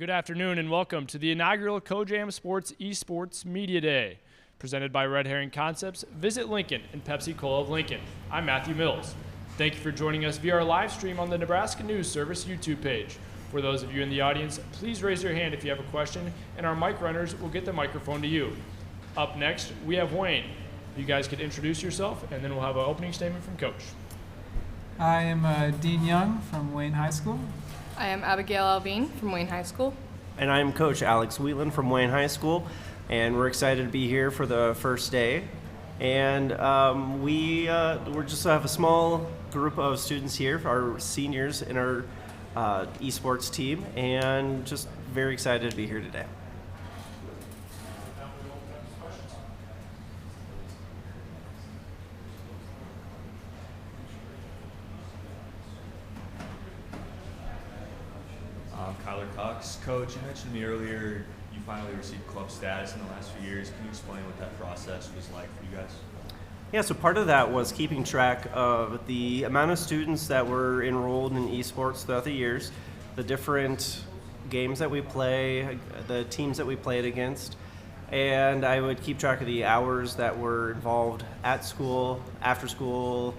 Good afternoon and welcome to the inaugural CoJam Sports Esports Media Day. Presented by Red Herring Concepts, visit Lincoln and Pepsi Cola of Lincoln. I'm Matthew Mills. Thank you for joining us via our live stream on the Nebraska News Service YouTube page. For those of you in the audience, please raise your hand if you have a question, and our mic runners will get the microphone to you. Up next, we have Wayne. You guys could introduce yourself, and then we'll have an opening statement from Coach. I am Dean Young from Wayne High School. I am Abigail Alvine from Wayne High School. And I'm Coach Alex Wheatland from Wayne High School, and we're excited to be here for the first day. And we're just have a small group of students here, our seniors in our esports team, and just very excited to be here today. Kyler Cox. Coach, you mentioned to me earlier you finally received club status in the last few years. Can you explain what that process was like for you guys? Yeah, so part of that was keeping track of the amount of students that were enrolled in esports throughout the years, the different games that we play, the teams that we played against, and I would keep track of the hours that were involved at school, after school,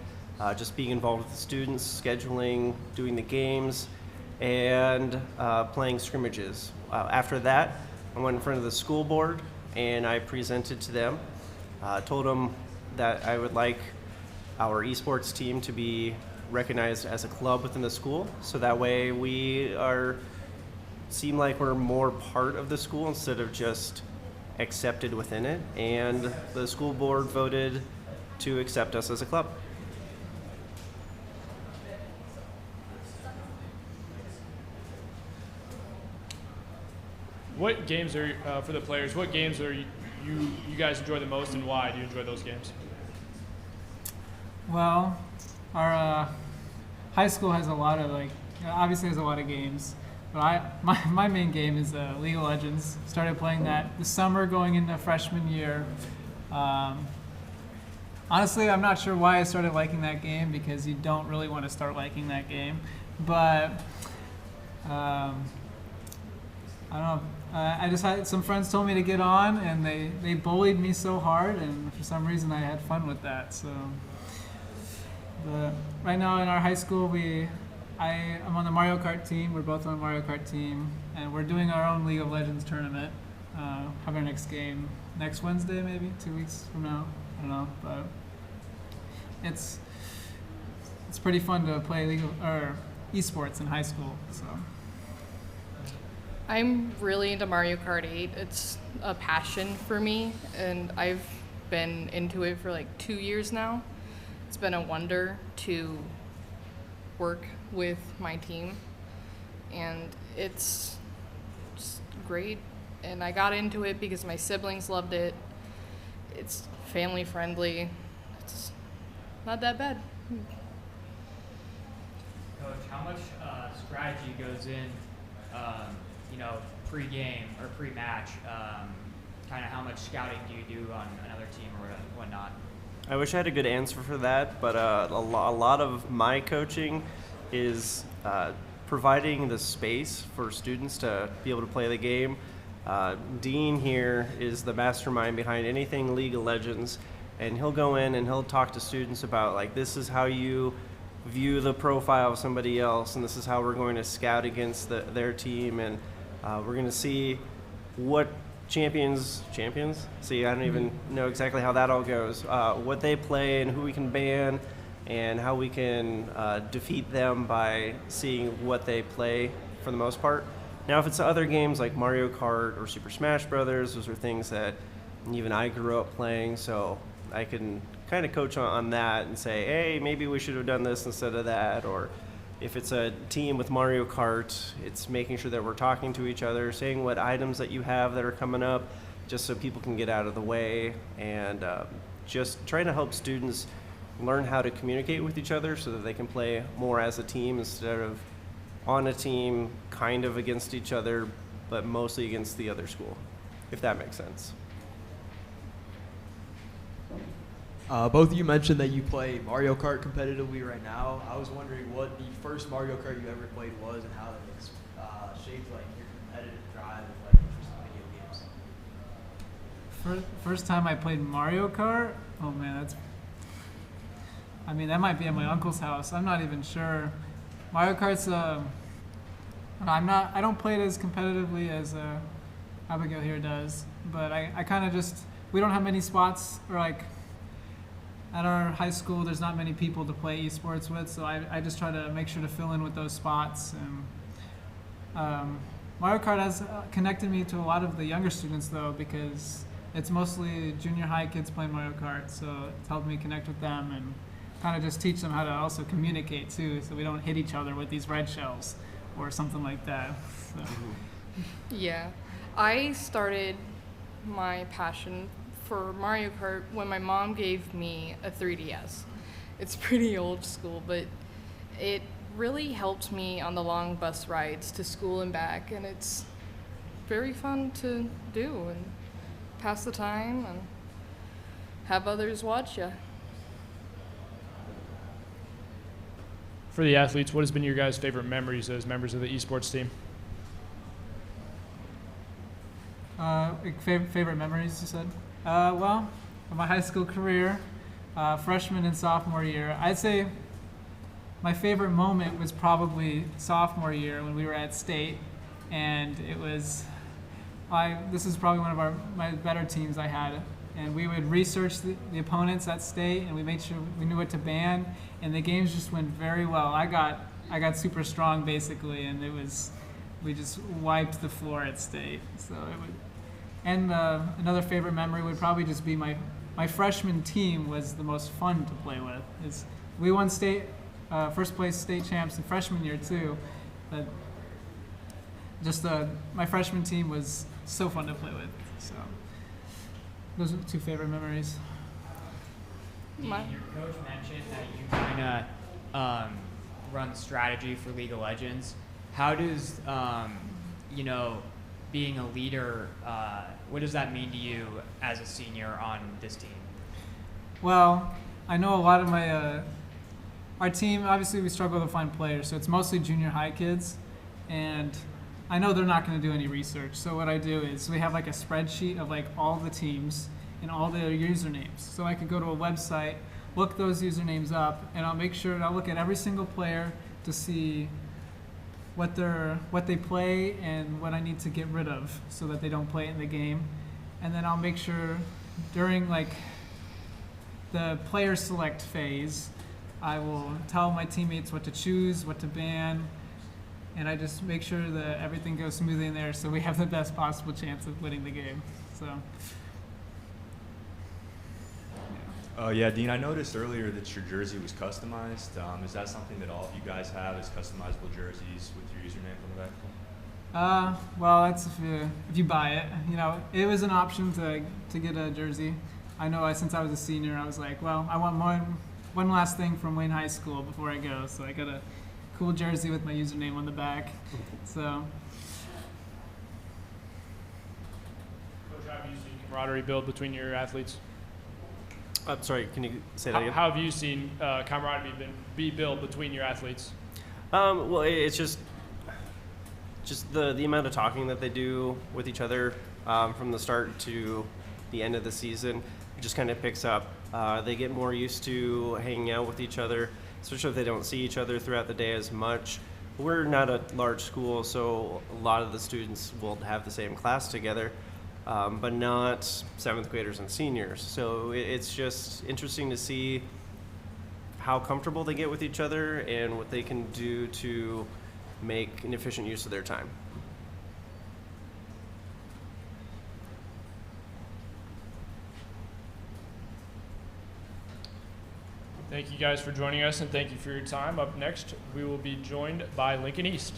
just being involved with the students, scheduling, doing the games, and playing scrimmages. After that, I went in front of the school board and I presented to them, told them that I would like our esports team to be recognized as a club within the school, so that way we seem like we're more part of the school instead of just accepted within it, and the school board voted to accept us as a club. What games are, for the players, what games are you guys enjoy the most, and why do you enjoy those games? Well, our high school has a lot of obviously has a lot of games, but my main game is League of Legends. Started playing that this summer going into freshman year. Honestly, I'm not sure why I started liking that game, because you don't really want to start liking that game, but I don't know. I just had some friends told me to get on, and they bullied me so hard, and for some reason I had fun with that. So, but right now in our high school, I'm on the Mario Kart team. We're both on the Mario Kart team, and we're doing our own League of Legends tournament. Have our next game next Wednesday, maybe 2 weeks from now. I don't know, but it's pretty fun to play esports in high school. So. I'm really into Mario Kart 8. It's a passion for me, and I've been into it for like 2 years now. It's been a wonder to work with my team, and it's just great. And I got into it because my siblings loved it. It's family friendly. It's not that bad. Coach, how much strategy goes in, pre-game or pre-match? Kind of how much scouting do you do on another team or whatnot? I wish I had a good answer for that, but a lot of my coaching is providing the space for students to be able to play the game. Dean here is the mastermind behind anything League of Legends, and he'll go in and he'll talk to students about, this is how you view the profile of somebody else, and this is how we're going to scout against their team, and we're going to see what champions, see, I don't even know exactly how that all goes, what they play and who we can ban, and how we can defeat them by seeing what they play for the most part. Now, if it's other games like Mario Kart or Super Smash Brothers, those are things that even I grew up playing, so I can kind of coach on that and say, hey, maybe we should have done this instead of that. Or if it's a team with Mario Kart, it's making sure that we're talking to each other, saying what items that you have that are coming up, just so people can get out of the way, and just trying to help students learn how to communicate with each other so that they can play more as a team instead of on a team kind of against each other, but mostly against the other school, if that makes sense. Both of you mentioned that you play Mario Kart competitively right now. I was wondering what the first Mario Kart you ever played was and how it shaped your competitive outside of like just video games? First time I played Mario Kart. Oh man, I mean, that might be at my uncle's house. I'm not even sure. Mario Kart's I don't play it as competitively as Abigail here does, but I kind of just, we don't have many spots, or like at our high school there's not many people to play esports with, so I just try to make sure to fill in with those spots. And Mario Kart has connected me to a lot of the younger students though, because it's mostly junior high kids playing Mario Kart, so it's helped me connect with them and kind of just teach them how to also communicate too, so we don't hit each other with these red shells or something like that. So. Yeah. I started my passion for Mario Kart when my mom gave me a 3DS. It's pretty old school, but it really helped me on the long bus rides to school and back, and it's very fun to do and pass the time and have others watch you. For the athletes, what has been your guys' favorite memories as members of the esports team? Favorite memories, you said? Well, of my high school career, freshman and sophomore year, I'd say my favorite moment was probably sophomore year when we were at state, and it was, this is probably one of my better teams I had, and we would research the opponents at state, and we made sure we knew what to ban, and the games just went very well. I got super strong basically, and we just wiped the floor at state. So it would, and another favorite memory would probably just be my freshman team was the most fun to play with. We won state first place state champs in freshman year too, but just my freshman team was so fun to play with. So those are the two favorite memories. Dean, your coach mentioned that you kind of run strategy for League of Legends. How does being a leader, what does that mean to you as a senior on this team? Well, I know a lot of our team, obviously we struggle to find players, so it's mostly junior high kids, and I know they're not going to do any research. So what I do is we have like a spreadsheet of like all the teams and all their usernames. So I could go to a website, look those usernames up, and I'll look at every single player to see what they play and what I need to get rid of so that they don't play it in the game. And then I'll make sure during like the player select phase, I will tell my teammates what to choose, what to ban, and I just make sure that everything goes smoothly in there so we have the best possible chance of winning the game. So. Yeah, Dean, I noticed earlier that your jersey was customized. Is that something that all of you guys have, is customizable jerseys with your username on the back? Well, that's if you buy it. It was an option to get a jersey. I know since I was a senior, I was like, well, I want one last thing from Wayne High School before I go, so I got a cool jersey with my username on the back. So. Coach, how have you seen camaraderie build between your athletes? I'm sorry, can you say that again? How have you seen camaraderie be built between your athletes? Well, it's just the amount of talking that they do with each other from the start to the end of the season. It just kind of picks up. They get more used to hanging out with each other, especially if they don't see each other throughout the day as much. We're not a large school, so a lot of the students will have the same class together. But not 7th graders and seniors. So it's just interesting to see how comfortable they get with each other and what they can do to make an efficient use of their time. Thank you guys for joining us, and thank you for your time. Up next, we will be joined by Lincoln East.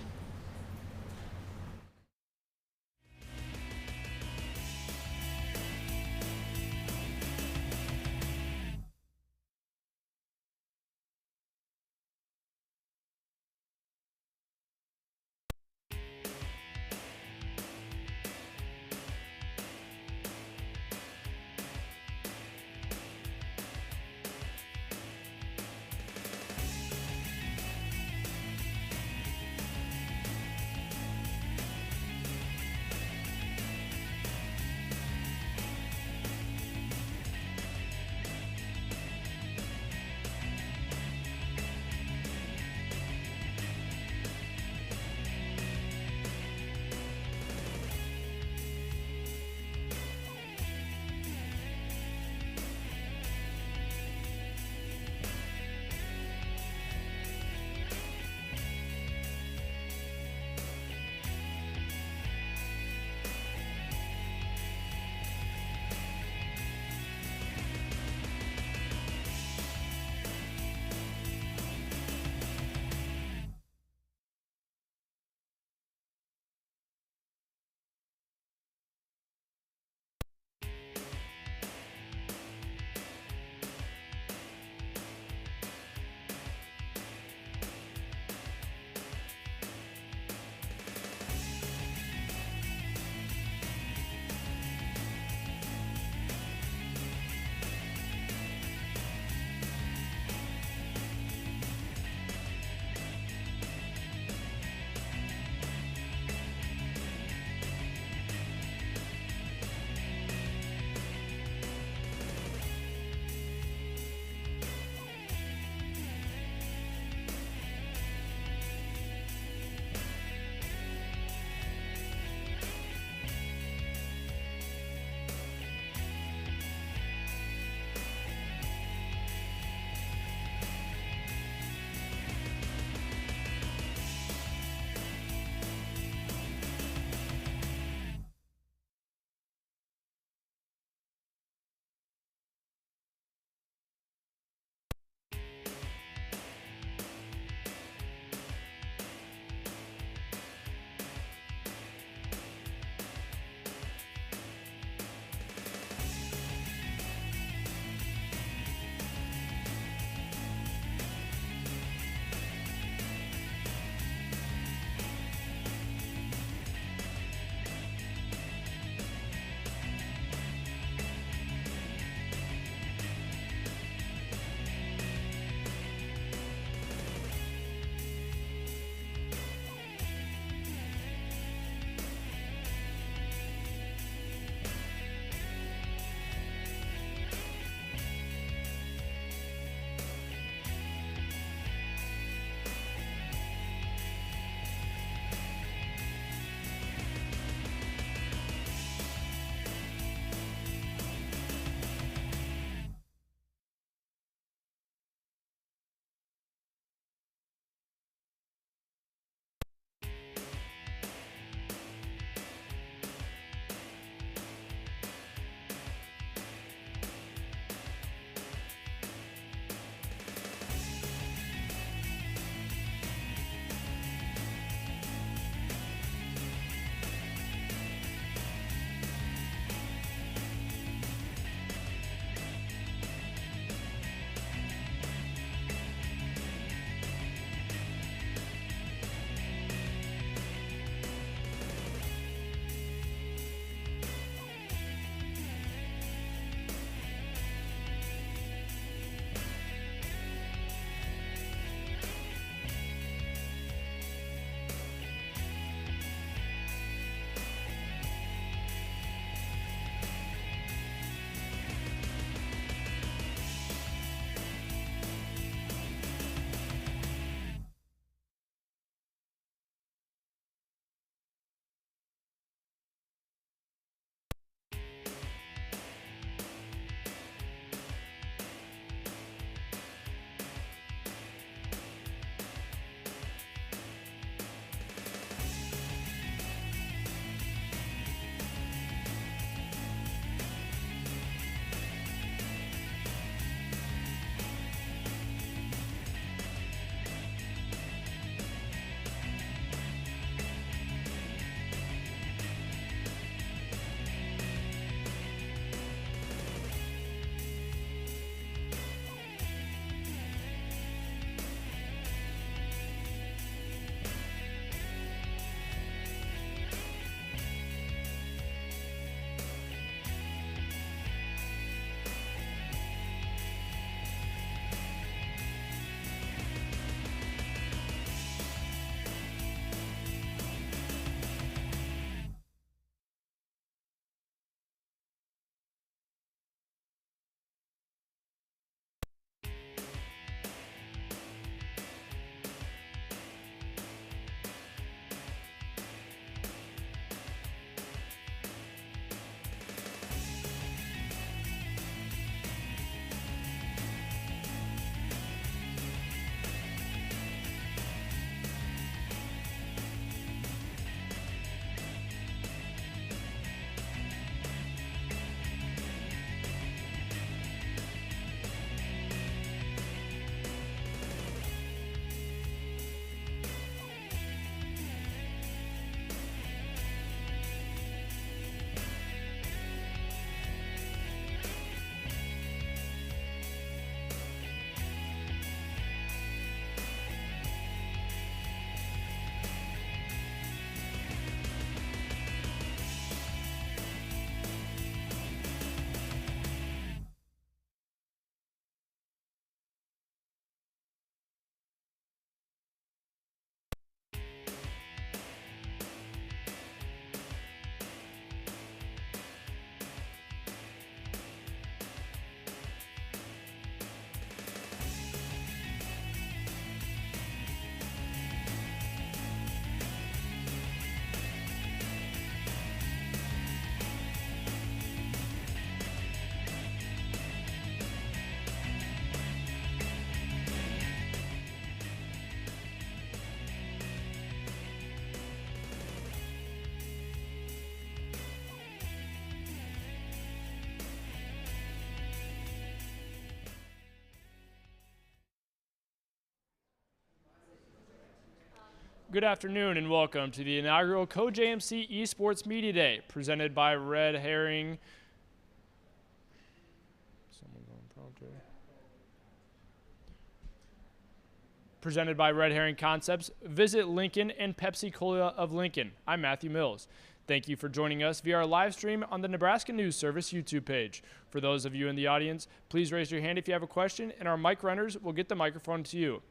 Good afternoon and welcome to the inaugural CoJMC Esports Media Day presented by Red Herring. Presented by Red Herring Concepts. Visit Lincoln and Pepsi Cola of Lincoln. I'm Matthew Mills. Thank you for joining us via our live stream on the Nebraska News Service YouTube page. For those of you in the audience, please raise your hand if you have a question, and our mic runners will get the microphone to you.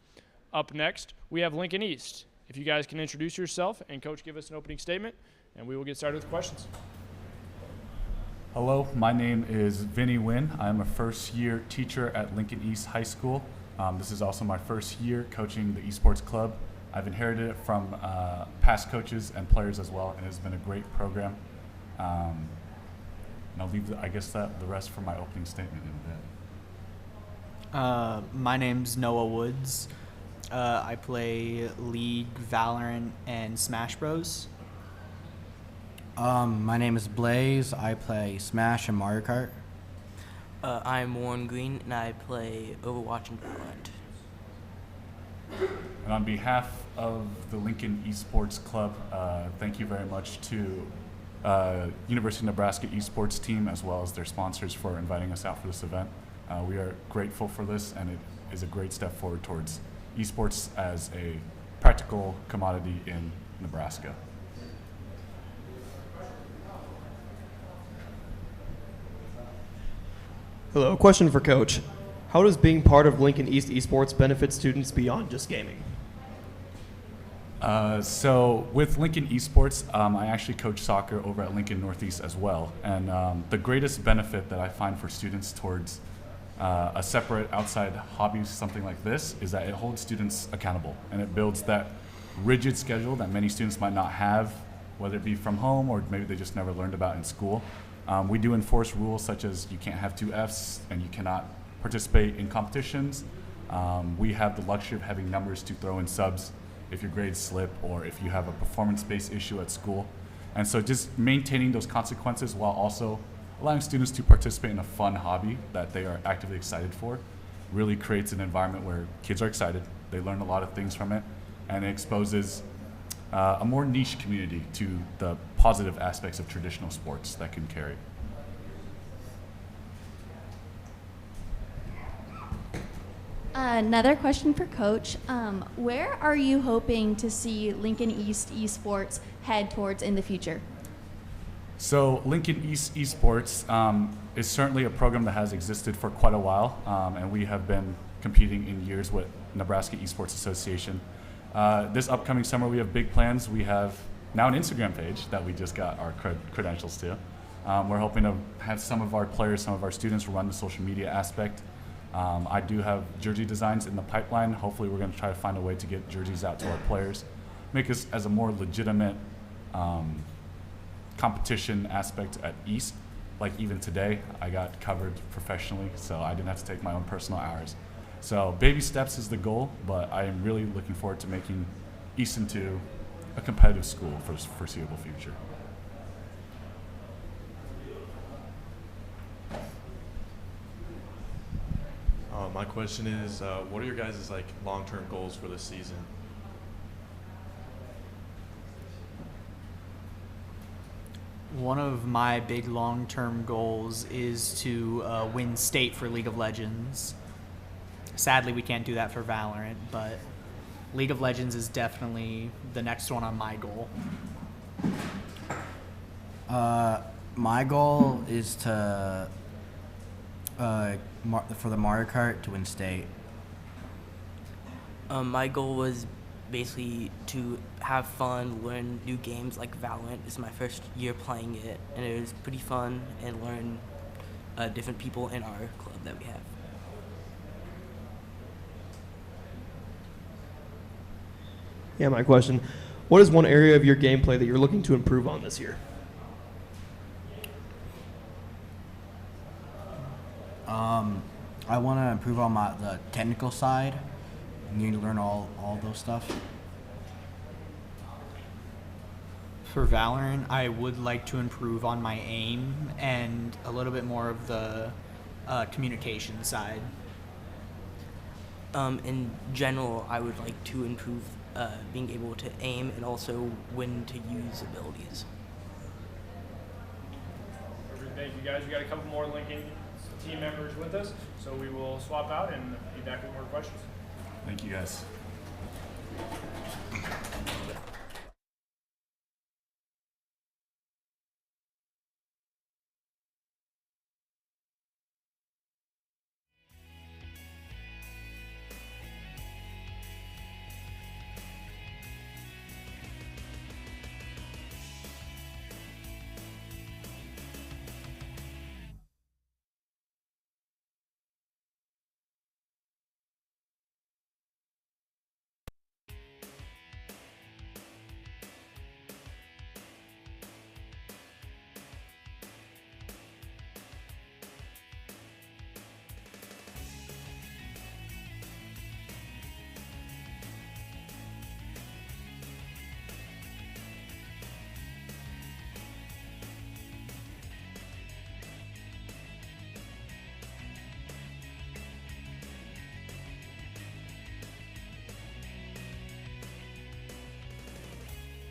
Up next, we have Lincoln East. If you guys can introduce yourself and Coach give us an opening statement, and we will get started with questions. Hello, my name is Vinny Wynn. I'm a first-year teacher at Lincoln East High School. This is also my first year coaching the esports club. I've inherited it from past coaches and players as well, and it's been a great program. And I'll leave, the rest for my opening statement in a bit. My name's Noah Woods. I play League, Valorant, and Smash Bros. My name is Blaze. I play Smash and Mario Kart. I'm Warren Green, and I play Overwatch and Valorant. And on behalf of the Lincoln Esports Club, thank you very much to University of Nebraska Esports team as well as their sponsors for inviting us out for this event. We are grateful for this, and it is a great step forward towards esports as a practical commodity in Nebraska. Hello, question for Coach. How does being part of Lincoln East Esports benefit students beyond just gaming? So with Lincoln Esports, I actually coach soccer over at Lincoln Northeast as well. And the greatest benefit that I find for students towards a separate outside hobby, something like this, is that it holds students accountable and it builds that rigid schedule that many students might not have, whether it be from home or maybe they just never learned about in school. We do enforce rules such as you can't have 2 Fs and you cannot participate in competitions. We have the luxury of having numbers to throw in subs if your grades slip or if you have a performance-based issue at school. And so just maintaining those consequences while also allowing students to participate in a fun hobby that they are actively excited for really creates an environment where kids are excited, they learn a lot of things from it, and it exposes a more niche community to the positive aspects of traditional sports that can carry. Another question for Coach. Where are you hoping to see Lincoln East Esports head towards in the future? So Lincoln East Esports is certainly a program that has existed for quite a while, and we have been competing in years with Nebraska Esports Association. This upcoming summer we have big plans. We have now an Instagram page that we just got our credentials to. We're hoping to have some of our players, some of our students run the social media aspect. I do have jersey designs in the pipeline. Hopefully we're going to try to find a way to get jerseys out to our players, make us as a more legitimate competition aspect at East. Like even today, I got covered professionally, so I didn't have to take my own personal hours. So baby steps is the goal, but I am really looking forward to making East into a competitive school for the foreseeable future. My question is, what are your guys' long-term goals for this season? One of my big long-term goals is to win state for League of Legends. Sadly, we can't do that for Valorant, but League of Legends is definitely the next one on my goal. My goal is to for the Mario Kart to win state. My goal was basically to have fun, learn new games like Valorant. This is my first year playing it, and it was pretty fun, and learn different people in our club that we have. Yeah, my question. What is one area of your gameplay that you're looking to improve on this year? I want to improve on the technical side. You need to learn all those stuff. For Valorant, I would like to improve on my aim and a little bit more of the communication side. In general, I would like to improve being able to aim and also when to use abilities. Perfect. Thank you, guys. We got a couple more Lincoln team members with us, so we will swap out and be back with more questions. Thank you, guys.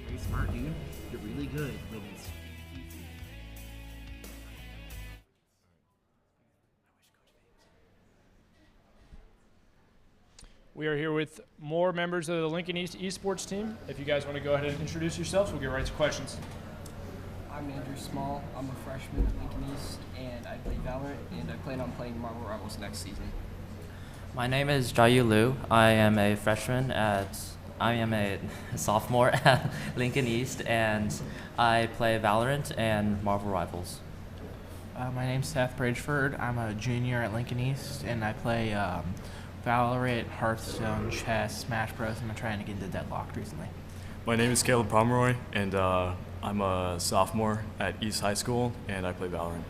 Very smart, dude. You're really good, Wiggins. We are here with more members of the Lincoln East Esports team. If you guys want to go ahead and introduce yourselves, we'll get right to questions. I'm Andrew Small. I'm a freshman at Lincoln East, and I play Valorant, and I plan on playing Marvel Rivals next season. My name is Jayu Liu. I am a sophomore at Lincoln East, and I play Valorant and Marvel Rivals. My name's Seth Bridgeford. I'm a junior at Lincoln East, and I play Valorant, Hearthstone, chess, Smash Bros. And I'm trying to get into Deadlocked recently. My name is Caleb Pomeroy, and I'm a sophomore at East High School, and I play Valorant.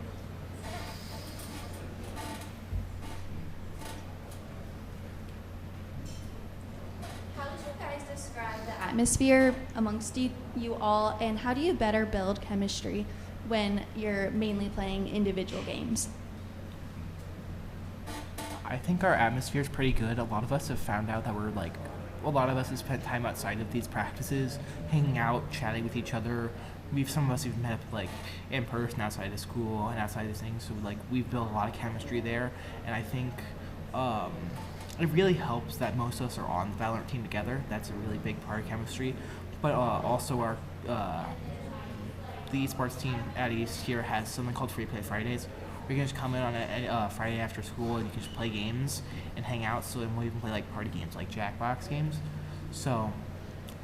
How would you guys describe the atmosphere amongst you all, and how do you better build chemistry when you're mainly playing individual games? I think our atmosphere is pretty good. A lot of us have found out that a lot of us have spent time outside of these practices, hanging out, chatting with each other. Some of us have met up in person outside of school and outside of things. So we've built a lot of chemistry there, and I think it really helps that most of us are on the Valorant team together. That's a really big part of chemistry. But also our the esports team at East here has something called Free Play Fridays. You can just come in on a Friday after school and you can just play games and hang out. So we'll even play party games like Jackbox games. So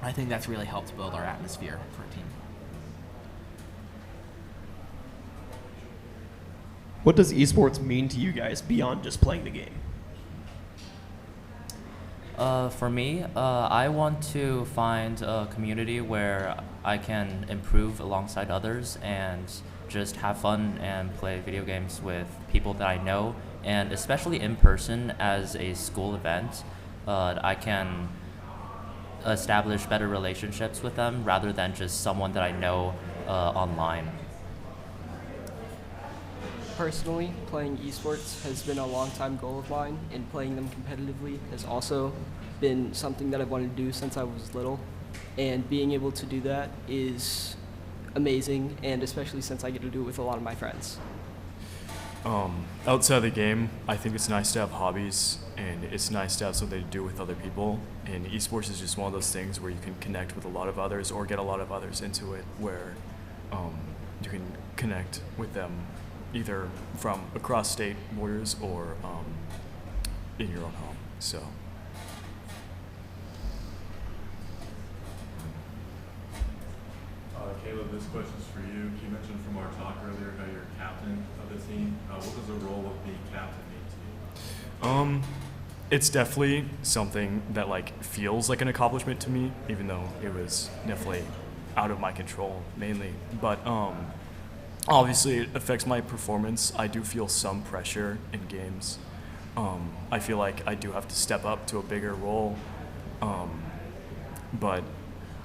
I think that's really helped build our atmosphere for a team. What does esports mean to you guys beyond just playing the game? For me, I want to find a community where I can improve alongside others and just have fun and play video games with people that I know, and especially in person as a school event, I can establish better relationships with them rather than just someone that I know online. Personally, playing esports has been a long-time goal of mine, and playing them competitively has also been something that I've wanted to do since I was little, and being able to do that is amazing, and especially since I get to do it with a lot of my friends. Outside of the game, I think it's nice to have hobbies, and it's nice to have something to do with other people. And esports is just one of those things where you can connect with a lot of others or get a lot of others into it, where you can connect with them either from across state borders or in your own home. So. Caleb, this question's for you. You mentioned from our talk earlier how you're captain of the team. What does the role of being captain mean to you? It's definitely something that feels like an accomplishment to me, even though it was definitely out of my control mainly. But obviously it affects my performance. I do feel some pressure in games. I feel like I do have to step up to a bigger role. But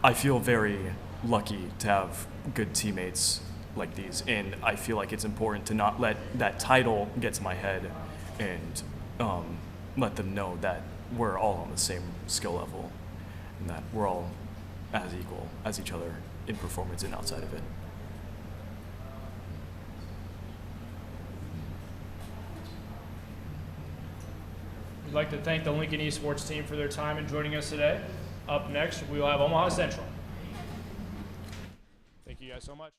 I feel very lucky to have good teammates like these, and I feel like it's important to not let that title get to my head and let them know that we're all on the same skill level. and that we're all as equal as each other in performance and outside of it. We'd like to thank the Lincoln Esports team for their time and joining us today. Up next, we will have Omaha Central. Thank you guys so much.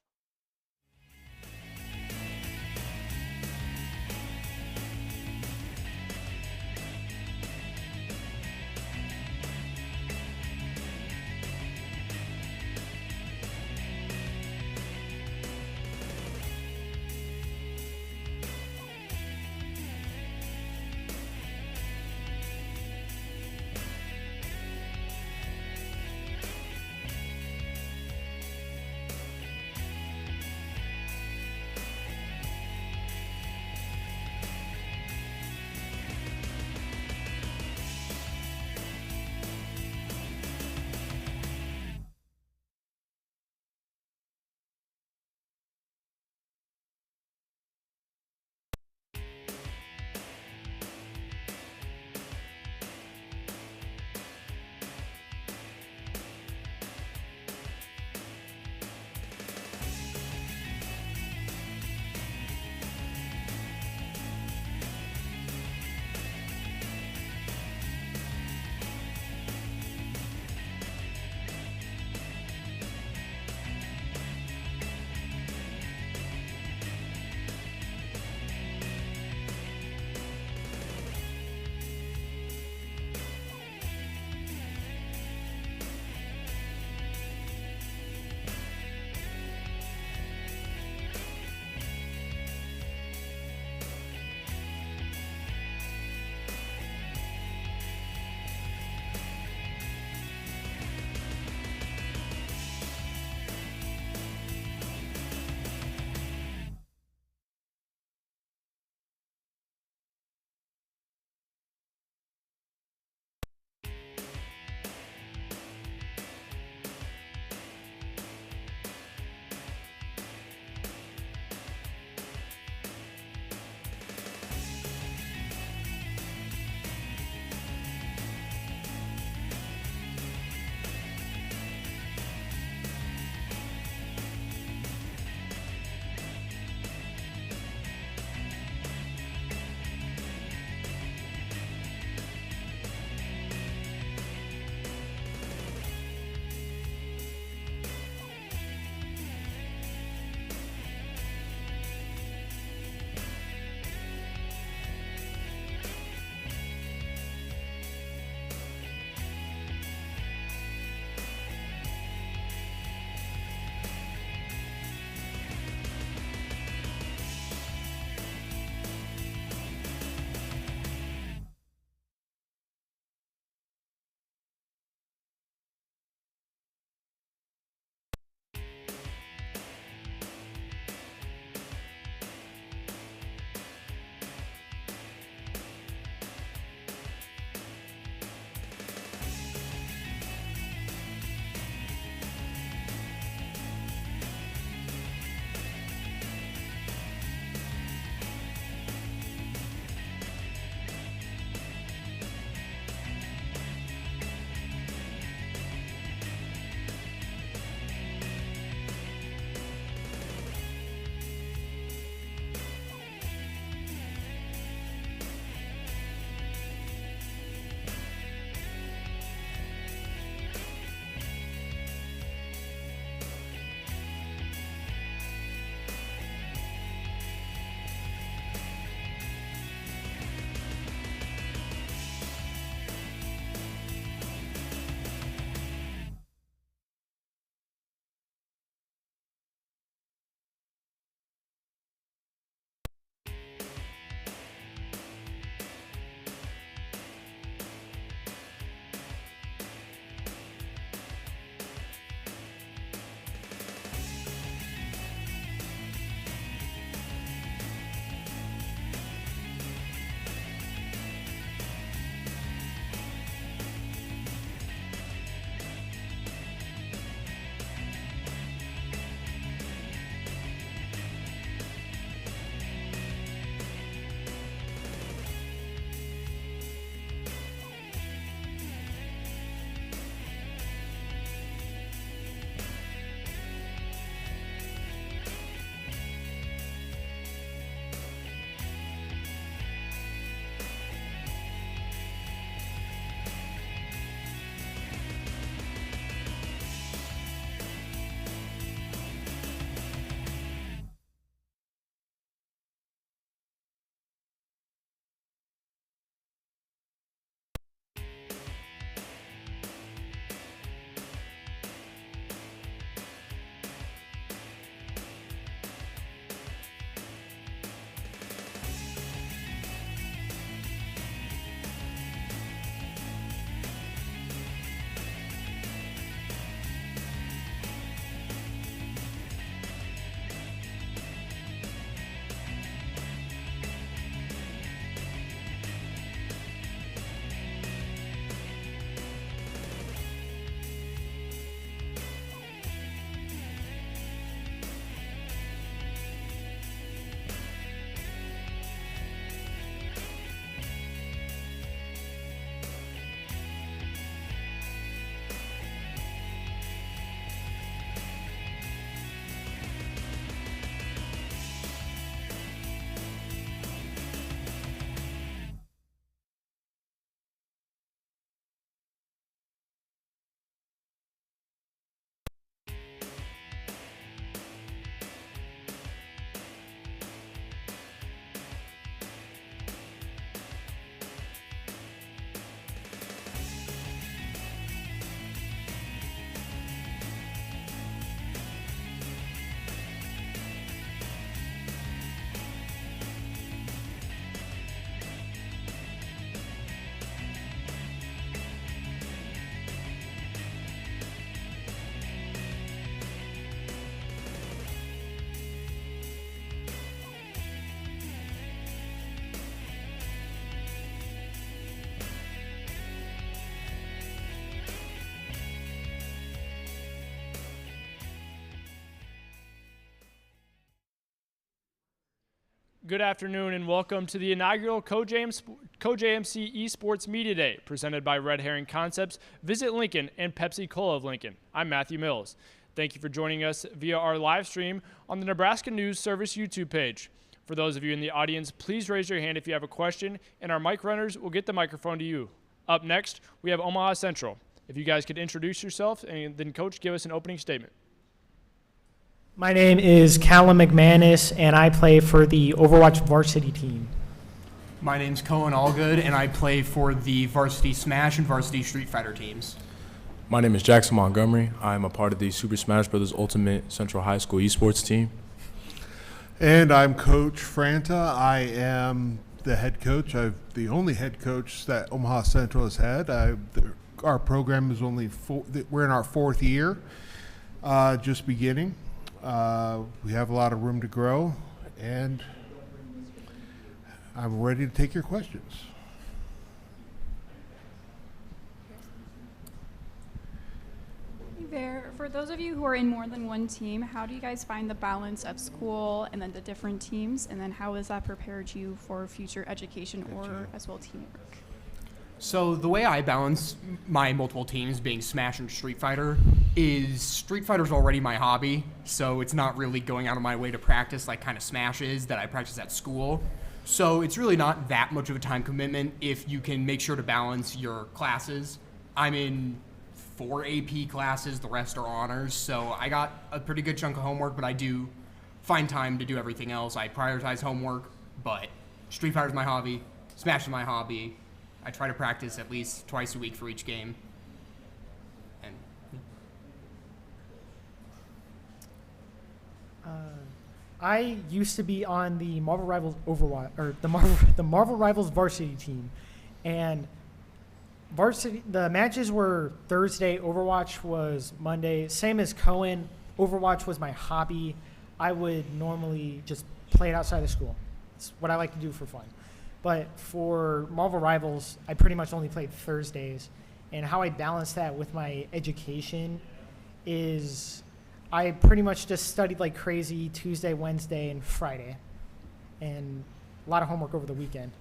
Good afternoon and welcome to the inaugural CoJMC Esports Media Day presented by Red Herring Concepts. Visit Lincoln and Pepsi Cola of Lincoln. I'm Matthew Mills. Thank you for joining us via our live stream on the Nebraska News Service YouTube page. For those of you in the audience, please raise your hand if you have a question, and our mic runners will get the microphone to you. Up next, we have Omaha Central. If you guys could introduce yourself and then, Coach, give us an opening statement. My name is Callum McManus, and I play for the Overwatch varsity team. My name's Cohen Allgood, and I play for the Varsity Smash and Varsity Street Fighter teams. My name is Jackson Montgomery. I'm a part of the Super Smash Bros. Ultimate Central High School esports team. And I'm Coach Franta. I am the head coach. I'm the only head coach that Omaha Central has had. Our program is we're in our 4th year, just beginning. We have a lot of room to grow, and I'm ready to take your questions. Hey there. For those of you who are in more than one team, how do you guys find the balance of school and then the different teams, and then how has that prepared you for future education or as well teamwork? So the way I balance my multiple teams, being Smash and Street Fighter, is Street Fighter's already my hobby, so it's not really going out of my way to practice like kind of Smash is that I practice at school. So it's really not that much of a time commitment if you can make sure to balance your classes. I'm in 4 AP classes, the rest are honors, so I got a pretty good chunk of homework, but I do find time to do everything else. I prioritize homework, but Street Fighter's my hobby, Smash is my hobby. I try to practice at least twice a week for each game. And I used to be on the Marvel Rivals Overwatch, or the Marvel Rivals varsity team, and the matches were Thursday. Overwatch was Monday. Same as Cohen. Overwatch was my hobby. I would normally just play it outside of school. It's what I like to do for fun. But for Marvel Rivals, I pretty much only played Thursdays. And how I balance that with my education is I pretty much just studied like crazy Tuesday, Wednesday, and Friday. And a lot of homework over the weekend.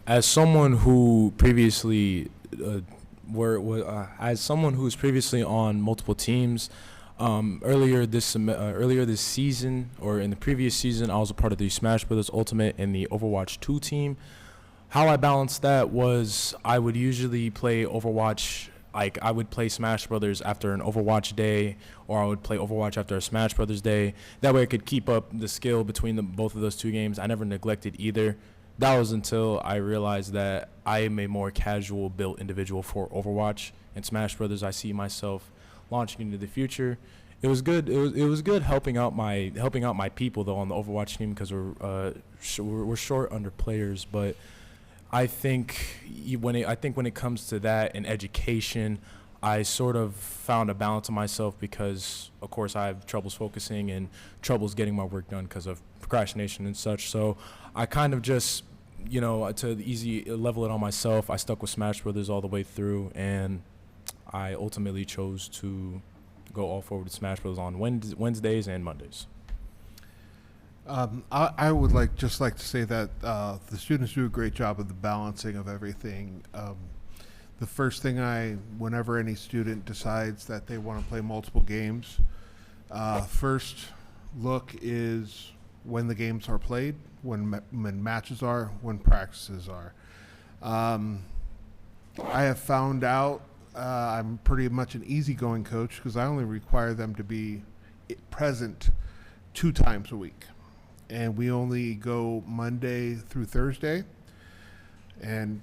As someone who previously who's previously on multiple teams, earlier this season, or in the previous season, I was a part of the Smash Bros. Ultimate and the Overwatch 2 team. How I balanced that was I would usually play Overwatch, like I would play Smash Brothers after an Overwatch day, or I would play Overwatch after a Smash Brothers day. That way I could keep up the skill between both of those two games. I never neglected either. That was until I realized that I am a more casual built individual for Overwatch. And Smash Brothers, I see myself launching into the future. It was good. It was good helping out my people though on the Overwatch team, because we're short under players. But I think when it comes to that in education, I sort of found a balance in myself, because of course I have troubles focusing and troubles getting my work done because of procrastination and such. So I kind of just, to easy level it on myself, I stuck with Smash Brothers all the way through, and I ultimately chose to go all forward with Smash Bros. On Wednesdays and Mondays. I would like to say that the students do a great job of the balancing of everything. The first thing whenever any student decides that they want to play multiple games, first look is when the games are played, when matches are, when practices are. I have found out I'm pretty much an easygoing coach, because I only require them to be present 2 times a week. And we only go Monday through Thursday. And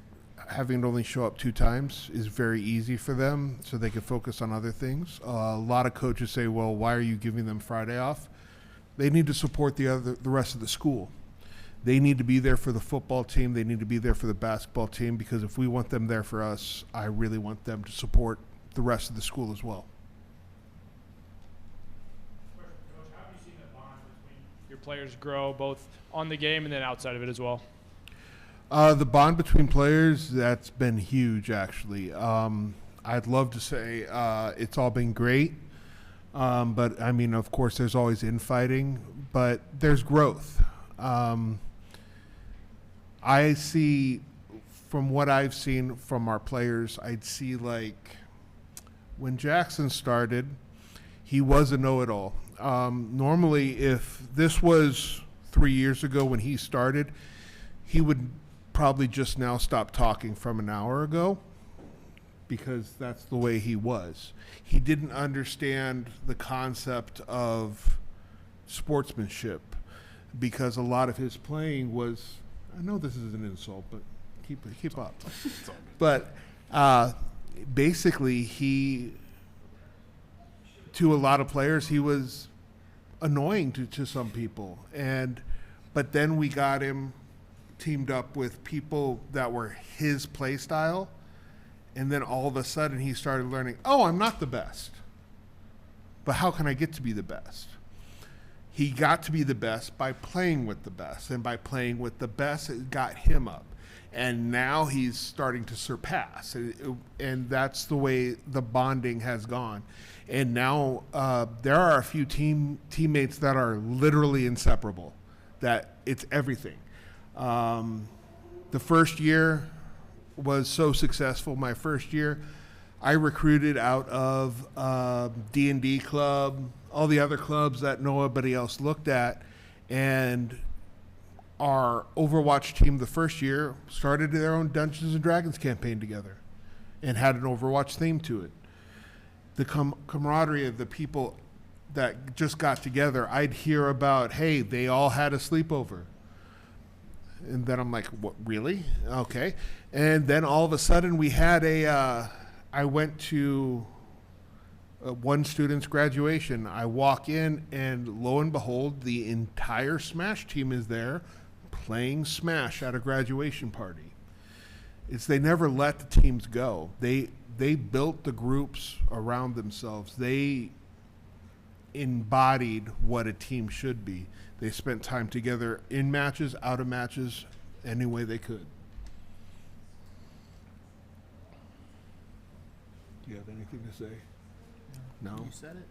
having to only show up 2 times is very easy for them, so they can focus on other things. A lot of coaches say, well, why are you giving them Friday off? They need to support the rest of the school. They need to be there for the football team. They need to be there for the basketball team, because if we want them there for us, I really want them to support the rest of the school as well. Coach, how have you seen the bond between your players grow, both on the game and then outside of it as well? The bond between players, that's been huge, actually. I'd love to say it's all been great. But I mean, of course, there's always infighting, but there's growth. I see, from what I've seen from our players, I'd see like when Jackson started, he was a know-it-all. Normally, if this was 3 years ago when he started, he would probably just now stop talking from an hour ago, because that's the way he was. He didn't understand the concept of sportsmanship, because a lot of his playing was, I know this is an insult, but keep up. But basically, to a lot of players, he was annoying to some people. But then we got him teamed up with people that were his play style. And then all of a sudden he started learning, oh, I'm not the best. But how can I get to be the best? He got to be the best by playing with the best. And by playing with the best, it got him up. And now he's starting to surpass. And that's the way the bonding has gone. And now there are a few teammates that are literally inseparable, that it's everything. The first year was so successful. My first year, I recruited out of D&D club, all the other clubs that nobody else looked at, and our Overwatch team the first year started their own Dungeons and Dragons campaign together and had an Overwatch theme to it. The camaraderie of the people that just got together, I'd hear about, hey, they all had a sleepover. And then I'm like, what, really? Okay. And then all of a sudden we had I went to one student's graduation. I walk in and lo and behold, the entire Smash team is there playing Smash at a graduation party. They never let the teams go. They built the groups around themselves. They embodied what a team should be. They spent time together in matches, out of matches, any way they could. Do you have anything to say? No? You said it.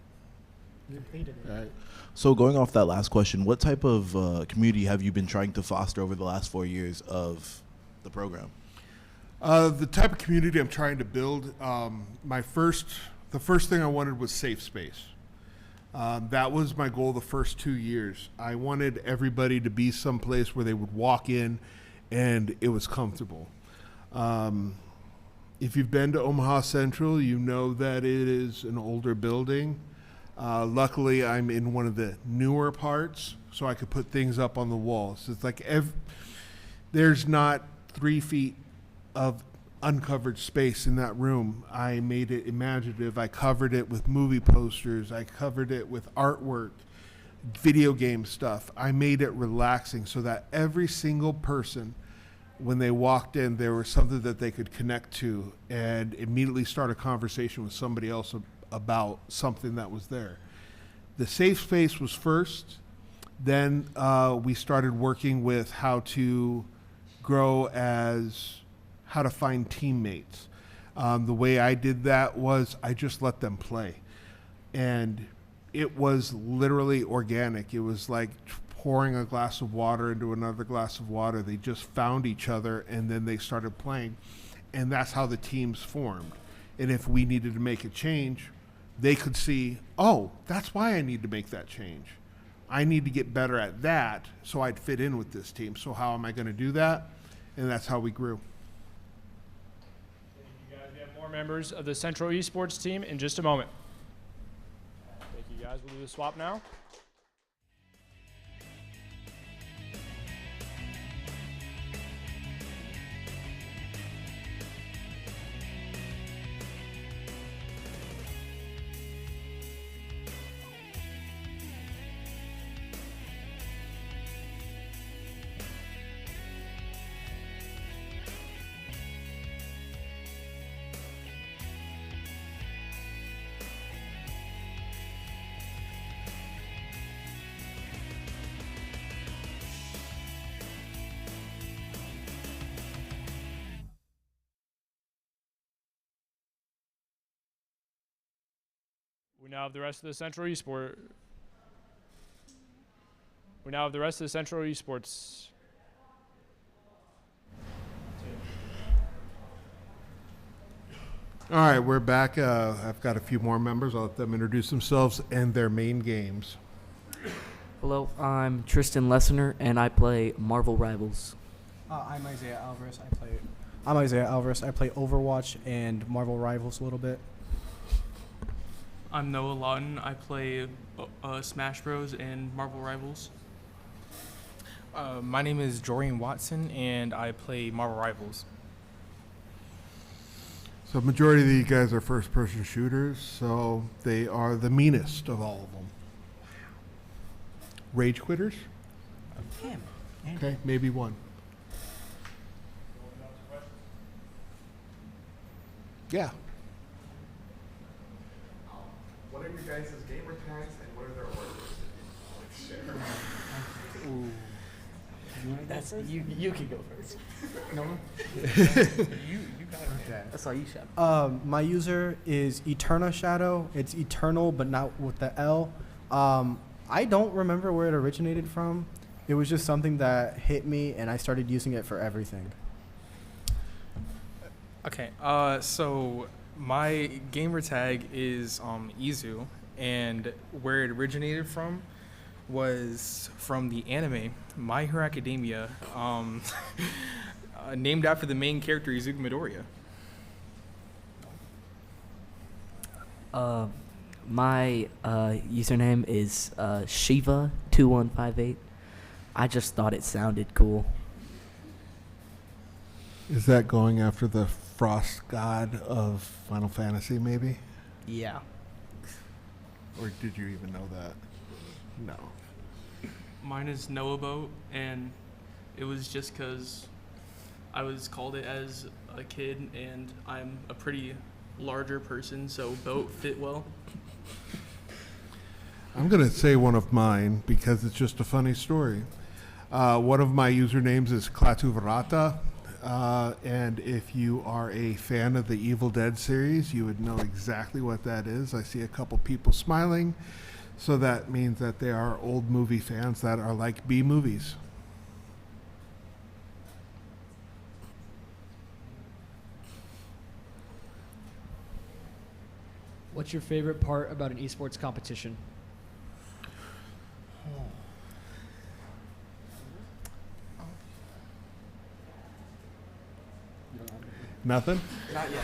You completed it. All right. So going off that last question, what type of community have you been trying to foster over the last 4 years of the program? The type of community I'm trying to build, the first thing I wanted was safe space. That was my goal the first 2 years. I wanted everybody to be someplace where they would walk in and it was comfortable. If you've been to Omaha Central, you know that it is an older building. Luckily, I'm in one of the newer parts, so I could put things up on the walls. It's like there's not 3 feet of uncovered space in that room. I made it imaginative. I covered it with movie posters. I covered it with artwork, video game stuff. I made it relaxing so that every single person, when they walked in, there was something that they could connect to and immediately start a conversation with somebody else about something that was there. The safe space was first. Then we started working with how to grow how to find teammates. The way I did that was I just let them play. And it was literally organic. It was like pouring a glass of water into another glass of water. They just found each other and then they started playing. And that's how the teams formed. And if we needed to make a change, they could see, oh, that's why I need to make that change. I need to get better at that so I'd fit in with this team. So how am I going to do that? And that's how we grew. You guys, we have more members of the Central Esports team in just a moment. Thank you guys. We'll do the swap now. We now have the rest of the Central Esports. We now have the rest of the Central Esports. All right, we're back. I've got a few more members. I'll let them introduce themselves and their main games. Hello, I'm Tristan Lessener, and I play Marvel Rivals. I'm Isaiah Alvarez. I play Overwatch and Marvel Rivals a little bit. I'm Noah Lawton. I play Smash Bros. And Marvel Rivals. My name is Jorian Watson, and I play Marvel Rivals. So majority of these guys are first-person shooters, so they are the meanest of all of them. Rage quitters? Him. Okay, maybe one. Yeah. What are your guys' gamer tags and what are their orders? Ooh. That's you can go first. No. you got it. Okay. That's all you shout. My user is Eterna Shadow. It's eternal, but not with the L. I don't remember where it originated from. It was just something that hit me, and I started using it for everything. Okay, so my gamer tag is Izu, and where it originated from was from the anime My Hero Academia, named after the main character Izuku Midoriya. My username is Shiva2158. I just thought it sounded cool. Is that going after the frost god of Final Fantasy, maybe? Yeah. Or did you even know that? No. Mine is Noah Boat, and it was just because I was called it as a kid, and I'm a pretty larger person, so Boat fit well. I'm going to say one of mine because it's just a funny story. One of my usernames is Klatuvrata, and if you are a fan of the Evil Dead series, you would know exactly what that is. I see a couple people smiling, so that means that they are old movie fans that are like B movies. What's your favorite part about an esports competition? Nothing? Not yet.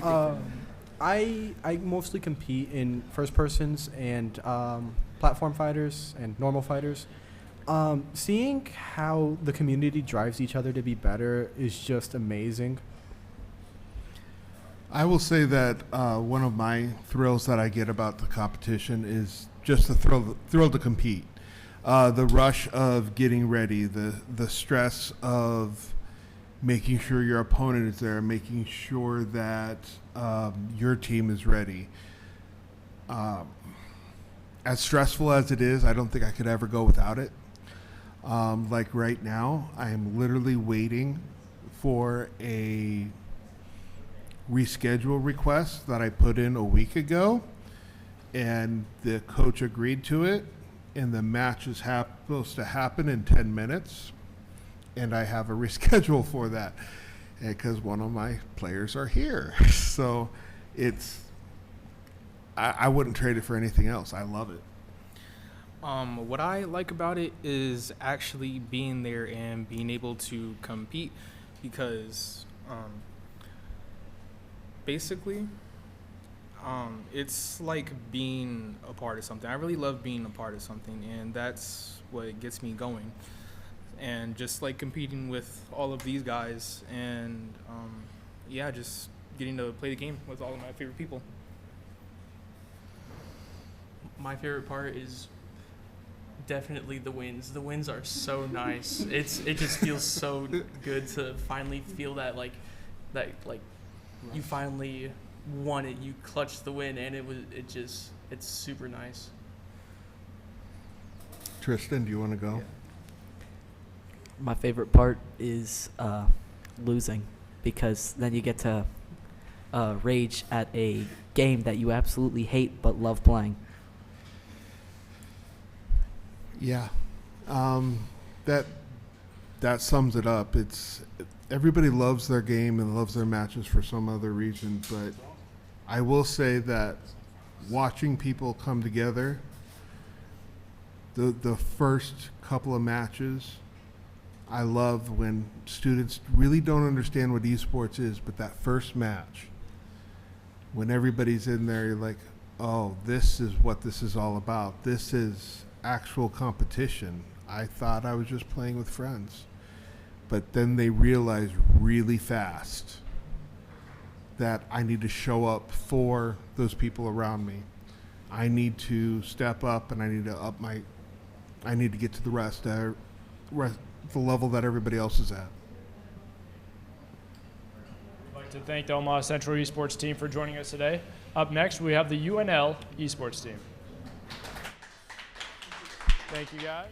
Yeah. I mostly compete in first persons and platform fighters and normal fighters. Seeing how the community drives each other to be better is just amazing. I will say that one of my thrills that I get about the competition is just the thrill to compete. The rush of getting ready, the stress of making sure your opponent is there, making sure that your team is ready. As stressful as it is, I don't think I could ever go without it. Like right now, I am literally waiting for a reschedule request that I put in a week ago, and the coach agreed to it, and the match is supposed to happen in 10 minutes. And I have a reschedule for that because one of my players are here. So I wouldn't trade it for anything else. I love it. What I like about it is actually being there and being able to compete because basically it's like being a part of something. I really love being a part of something, and that's what gets me going. And just like competing with all of these guys and yeah, just getting to play the game with all of my favorite people. My favorite part is definitely the wins. The wins are so nice. It just feels so good to finally feel that you finally won it. You clutched the win, and it's super nice. Tristan, do you want to go? Yeah. My favorite part is losing, because then you get to rage at a game that you absolutely hate but love playing? Yeah, that sums it up. It's everybody loves their game and loves their matches for some other reason, but I will say that watching people come together, the first couple of matches, I love when students really don't understand what esports is, but that first match, when everybody's in there, you're like, oh, this is what this is all about. This is actual competition. I thought I was just playing with friends. But then they realize really fast that I need to show up for those people around me. I need to step up, and I need to get to the level that everybody else is at. We'd like to thank the Omaha Central Esports team for joining us today. Up next, we have the UNL Esports team. Thank you, guys.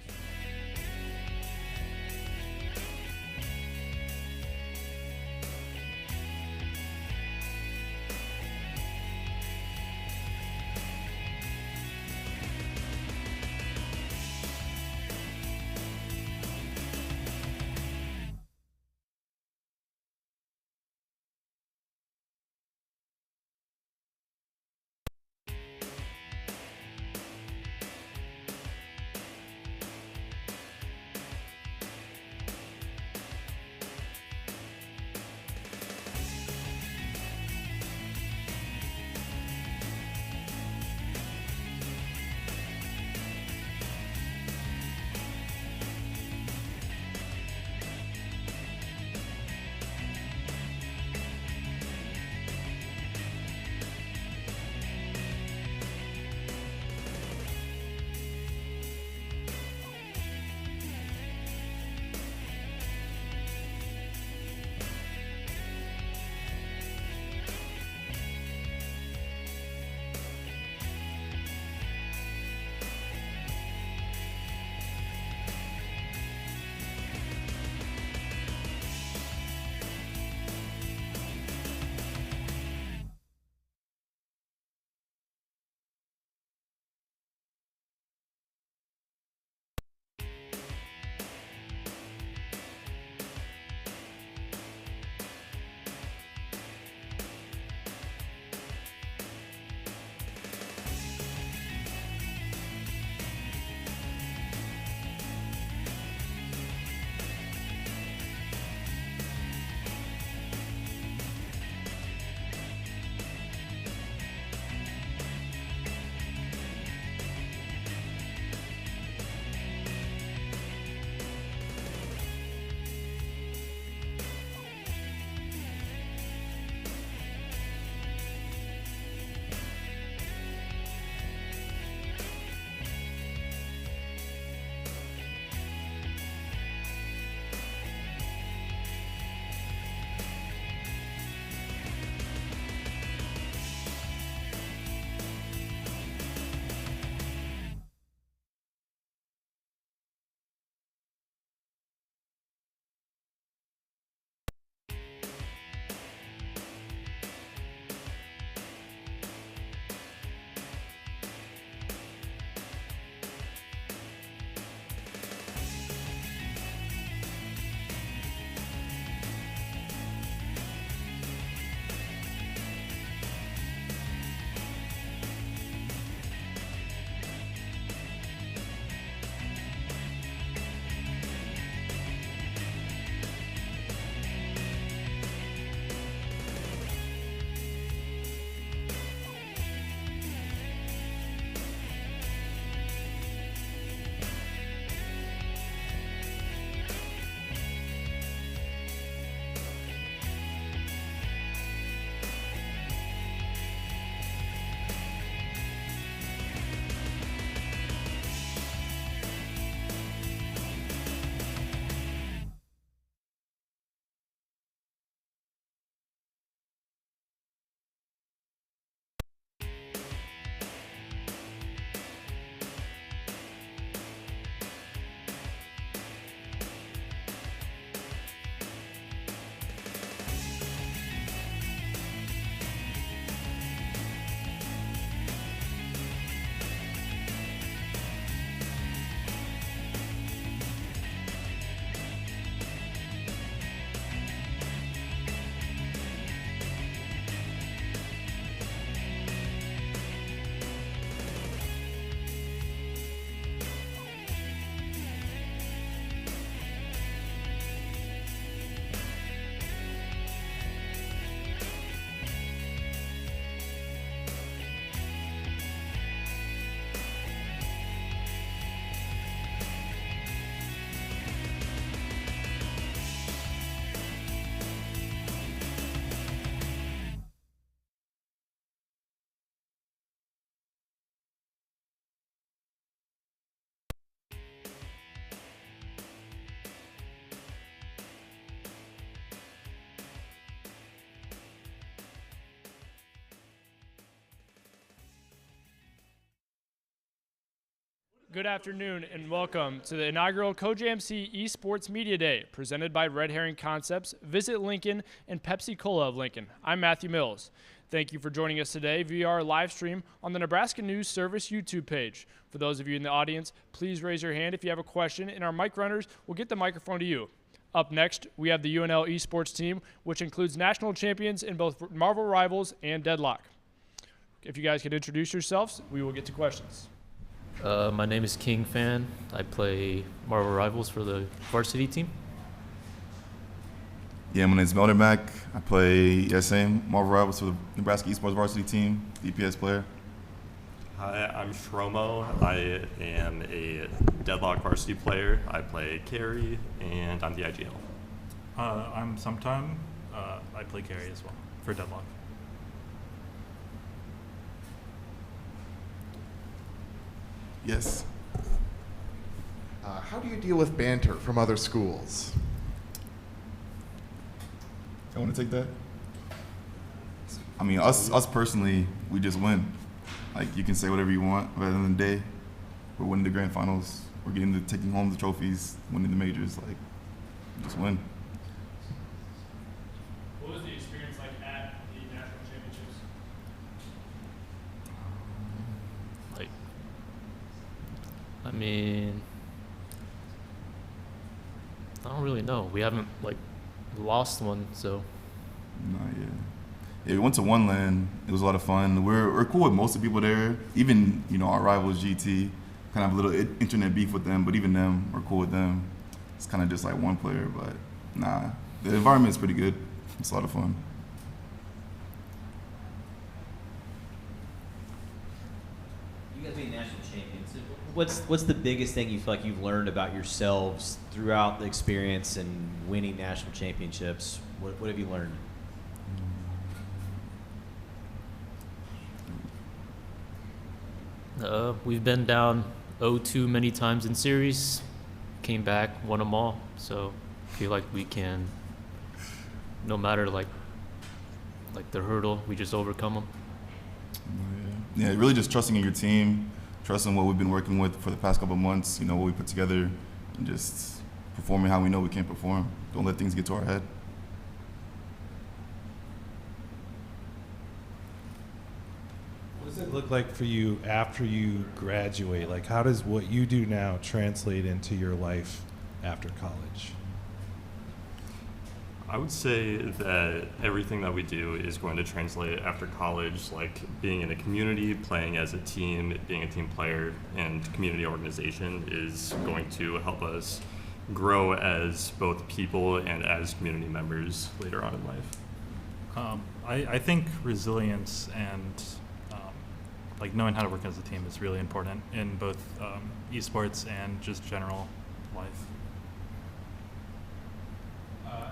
Good afternoon and welcome to the inaugural CoJMC Esports Media Day presented by Red Herring Concepts, Visit Lincoln, and Pepsi Cola of Lincoln. I'm Matthew Mills. Thank you for joining us today via our live stream on the Nebraska News Service YouTube page. For those of you in the audience, please raise your hand if you have a question, and our mic runners will get the microphone to you. Up next, we have the UNL Esports team, which includes national champions in both Marvel Rivals and Deadlock. If you guys could introduce yourselves, we will get to questions. My name is King Fan. I play Marvel Rivals for the varsity team. Yeah, my name is Melder Mack. I play same Marvel Rivals for the Nebraska Esports varsity team, DPS player. Hi, I'm Shromo. I am a Deadlock varsity player. I play carry, and I'm the IGL. I'm Sometime. I play carry as well for Deadlock. Yes. How do you deal with banter from other schools? I want to take that. I mean, us personally, we just win. Like, you can say whatever you want, but at the end of the day, we're winning the grand finals. We're taking home the trophies, winning the majors. Like, just win. What was the experience like at the national championships? I mean, I don't really know. We haven't lost one, so. No, yeah. Yeah, we went to One Land. It was a lot of fun. We're cool with most of the people there. Even our rivals GT, kind of have a little internet beef with them, but even them, we're cool with them. It's kind of just like one player, but nah, the environment's pretty good. It's a lot of fun. You guys being national champions, what's the biggest thing you feel like you've learned about yourselves throughout the experience and winning national championships? What have you learned? We've been down 0-2 many times in series, came back, won them all. So I feel like we can, no matter like the hurdle, we just overcome them. Yeah, really just trusting in your team, trusting what we've been working with for the past couple of months, what we put together, and just performing how we know we can perform. Don't let things get to our head. What does it look like for you after you graduate? Like, how does what you do now translate into your life after college? I would say that everything that we do is going to translate after college, like being in a community, playing as a team, being a team player, and community organization is going to help us grow as both people and as community members later on in life. I think resilience and knowing how to work as a team is really important in both esports and just general life.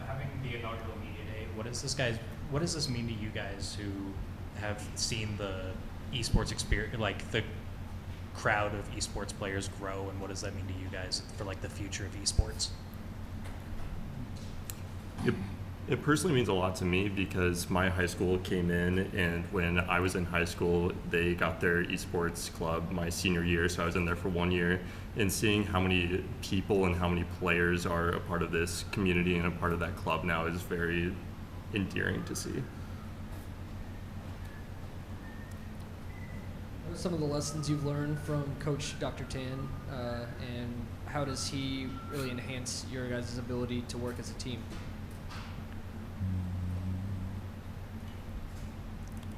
Having the inaugural media day, what does this mean to you guys who have seen the esports experience, like the crowd of esports players grow, and what does that mean to you guys for the future of esports? It personally means a lot to me because my high school came in, and when I was in high school, they got their esports club my senior year, so I was in there for 1 year. And seeing how many people and how many players are a part of this community and a part of that club now is very endearing to see. What are some of the lessons you've learned from Coach Dr. Tan, and how does he really enhance your guys' ability to work as a team?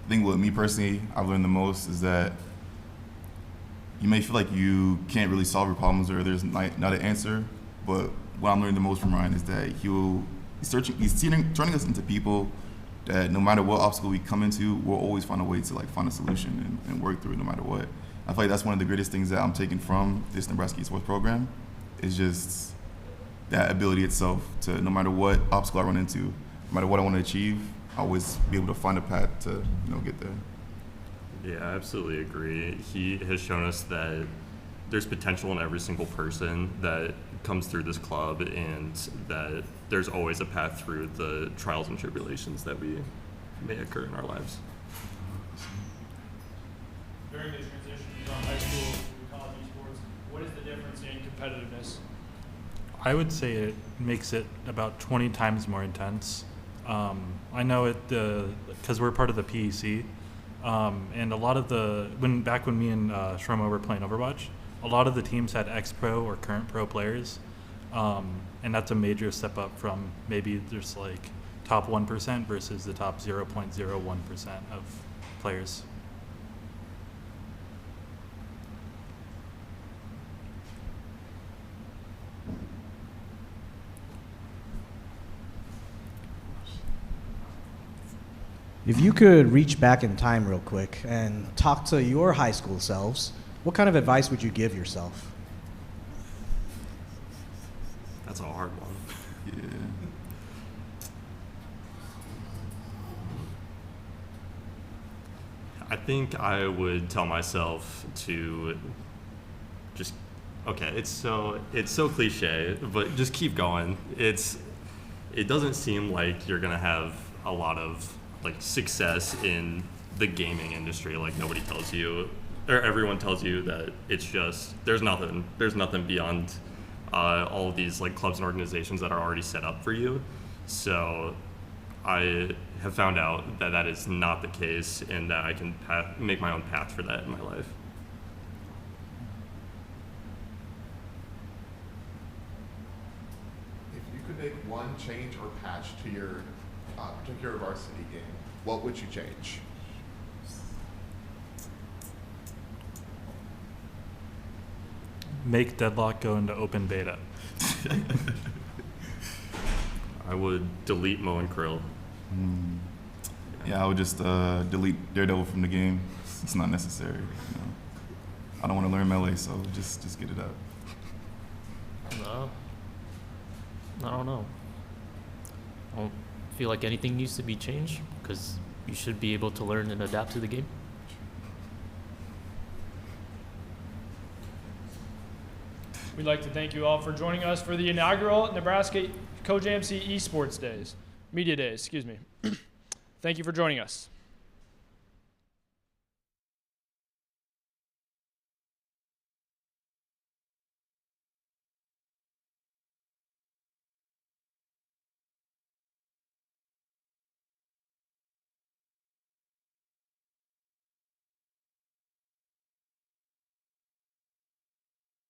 I think what me personally I've learned the most is that you may feel like you can't really solve your problems or there's not an answer, but what I'm learning the most from Ryan is that he's turning us into people that no matter what obstacle we come into, we'll always find a way to find a solution and work through it no matter what. I feel like that's one of the greatest things that I'm taking from this Nebraska Esports program is just that ability itself to, no matter what obstacle I run into, no matter what I want to achieve, I always be able to find a path to get there. Yeah, I absolutely agree. He has shown us that there's potential in every single person that comes through this club, and that there's always a path through the trials and tribulations that may occur in our lives. During the transition from high school to college esports, competitiveness? I would say it makes it about 20 times more intense. I know it because we're part of the PEC, and a lot of back when me and Shromo were playing Overwatch, a lot of the teams had ex-pro or current pro players, and that's a major step up from maybe there's like top 1% versus the top 0.01% of players. If you could reach back in time real quick and talk to your high school selves, what kind of advice would you give yourself? That's a hard one. Yeah. I think I would tell myself to just, okay, it's so cliche, but just keep going. It doesn't seem like you're gonna have a lot of like success in the gaming industry. Like nobody tells you, or everyone tells you that it's just there's nothing beyond all of these like clubs and organizations that are already set up for you. So I have found out that that is not the case, and that I can make my own path for that in my life. If you could make one change or patch to your particular varsity game, what would you change? Make Deadlock go into open beta. I would delete Mo and Krill. Yeah, I would just delete Daredevil from the game. It's not necessary. You know? I don't want to learn melee, so just get it out. No. I don't know. I don't feel like anything needs to be changed because you should be able to learn and adapt to the game. We'd like to thank you all for joining us for the inaugural Nebraska COJAMC Esports Days. Media Days, excuse me. Thank you for joining us.